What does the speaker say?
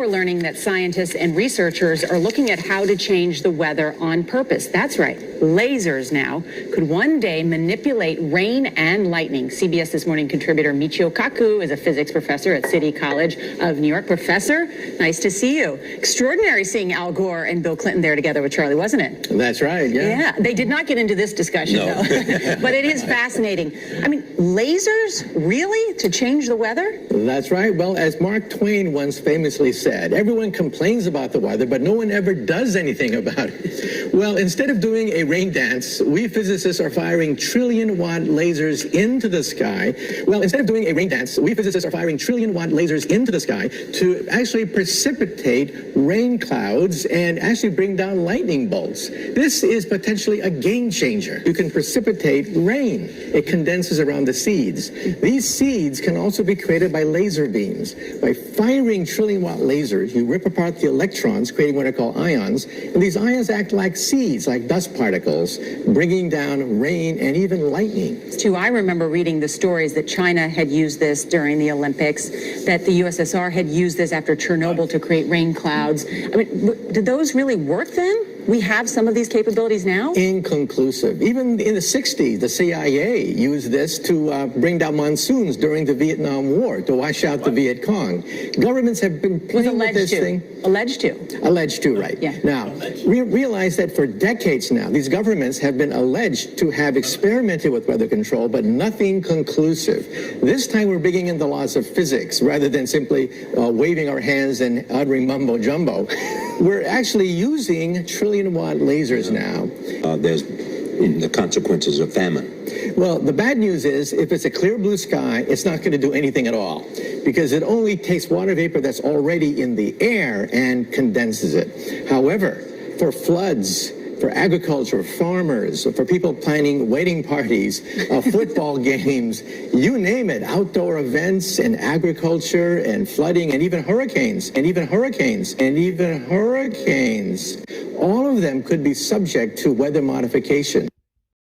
we're learning that scientists and researchers are looking at how to change the weather on purpose. That's right. Lasers now could one day manipulate rain and lightning. CBS This Morning contributor Michio Kaku is a physics professor at City College of New York. Professor, nice to see you. Extraordinary seeing Al Gore and Bill Clinton there together with Charlie, wasn't it? That's right, yeah. Yeah, they did not get into this discussion, no. though. But it is fascinating. I mean, lasers, really, to change the weather? That's right. Well, as Mark Twain once famously said, everyone complains about the weather, but no one ever does anything about it. Well, instead of doing a rain dance, we physicists are firing trillion-watt lasers into the sky. Well, instead of doing a rain dance, we physicists are firing trillion-watt lasers into the sky to actually precipitate rain clouds and actually bring down lightning bolts. This is potentially a game changer. You can precipitate rain. It condenses around the seeds. These seeds can also be created by laser beams. By firing trillion-watt lasers, you rip apart the electrons, creating what are called ions, and these ions act like seeds, like dust particles, bringing down rain and even lightning. Too, I remember reading the stories that China had used this during the Olympics, that the USSR had used this after Chernobyl to create rain clouds. I mean, did those really work then? We have some of these capabilities now? Inconclusive. Even in the 60s, the CIA used this to bring down monsoons during the Vietnam War, to wash out the Viet Cong. Governments have been playing with this thing. Alleged to. Alleged to, right. Yeah. Now, realize that for decades now, these governments have been alleged to have experimented with weather control, but nothing conclusive. This time we're bringing in the laws of physics rather than simply waving our hands and uttering mumbo-jumbo. We're actually using trillion-watt lasers now. There's the consequences of famine. Well, the bad news is if it's a clear blue sky, it's not going to do anything at all because it only takes water vapor that's already in the air and condenses it. However, for floods, for agriculture, farmers, for people planning wedding parties, football games, you name it, outdoor events and agriculture and flooding and even hurricanes, all of them could be subject to weather modification.